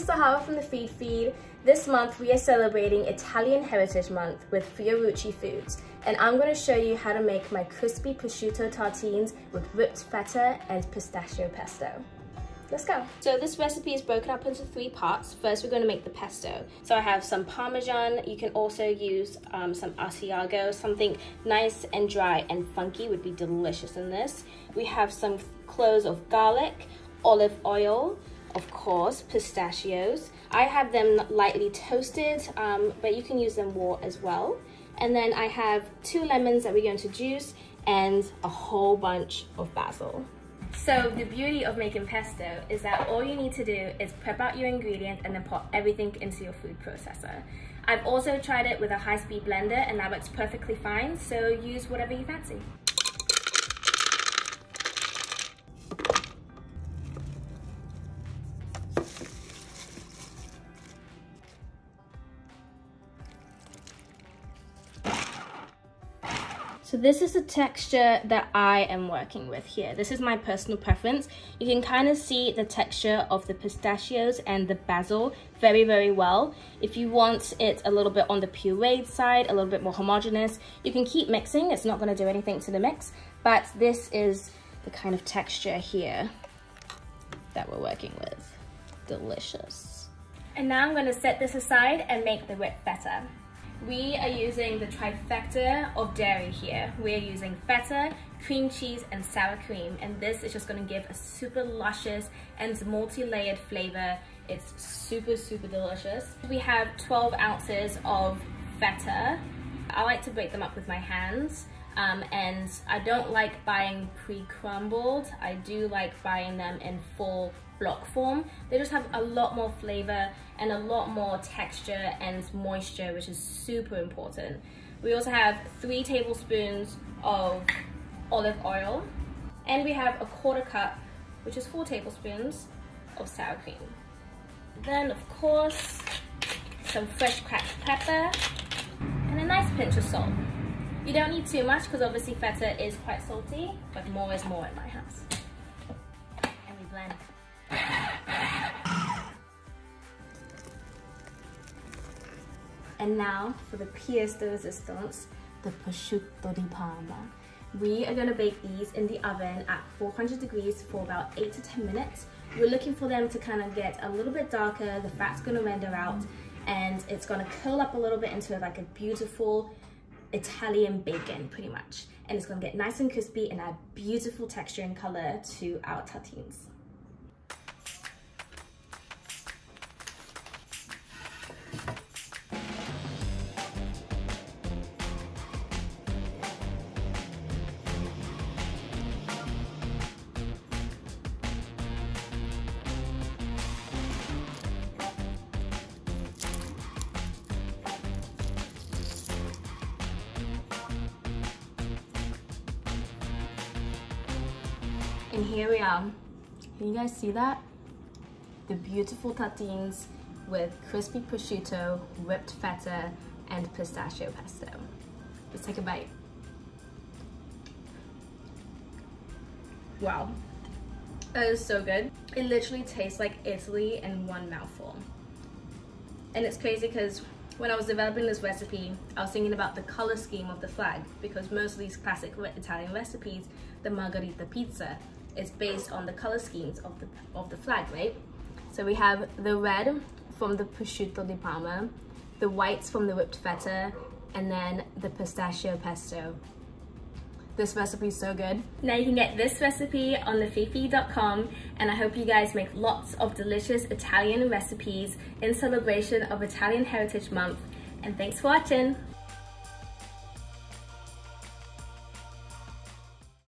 Sahara from the Feed. This month we are celebrating Italian Heritage Month with Fiorucci Foods, and I'm going to show you how to make my crispy prosciutto tartines with whipped feta and pistachio pesto. Let's go. So this recipe is broken up into 3 parts. First, we're going to make the pesto. So I have some Parmesan. You can also use some Asiago. Something nice and dry and funky would be delicious in this. We have some cloves of garlic, olive oil, of course, pistachios. I have them lightly toasted, but you can use them raw as well. And then I have 2 lemons that we're going to juice and a whole bunch of basil. So the beauty of making pesto is that all you need to do is prep out your ingredients and then put everything into your food processor. I've also tried it with a high-speed blender and that works perfectly fine, so use whatever you fancy. So this is the texture that I am working with here. This is my personal preference. You can kind of see the texture of the pistachios and the basil very, very well. If you want it a little bit on the pureed side, a little bit more homogeneous, you can keep mixing. It's not going to do anything to the mix, but this is the kind of texture here that we're working with. Delicious. And now I'm going to set this aside and make the whipped feta. We are using the trifecta of dairy here. We are using feta, cream cheese, and sour cream, and this is just going to give a super luscious and multi-layered flavor. It's super, super delicious. We have 12 ounces of feta. I like to break them up with my hands, and I don't like buying pre-crumbled. I do like buying them in full block form. They just have a lot more flavor and a lot more texture and moisture, which is super important. We also have 3 tablespoons of olive oil, and we have a 1/4 cup, which is 4 tablespoons of sour cream. Then of course, some fresh cracked pepper and a nice pinch of salt. You don't need too much because obviously feta is quite salty, but more is more in my house. And we blend. And now for the pièce de résistance, the prosciutto di Parma. We are going to bake these in the oven at 400 degrees for about 8 to 10 minutes. We're looking for them to kind of get a little bit darker, the fat's going to render out, and it's going to curl up a little bit into like a beautiful Italian bacon pretty much. And it's going to get nice and crispy and add beautiful texture and color to our tartines. And here we are. Can you guys see that? The beautiful tartines with crispy prosciutto, whipped feta, and pistachio pesto. Let's take a bite. Wow, that is so good. It literally tastes like Italy in one mouthful. And it's crazy because when I was developing this recipe, I was thinking about the color scheme of the flag, because most of these classic Italian recipes, the margherita pizza, is based on the color schemes of the flag, right? So we have the red from the prosciutto di Parma, the whites from the whipped feta, and then the pistachio pesto. This recipe is so good. Now you can get this recipe on thefifi.com, and I hope you guys make lots of delicious Italian recipes in celebration of Italian Heritage Month. And thanks for watching.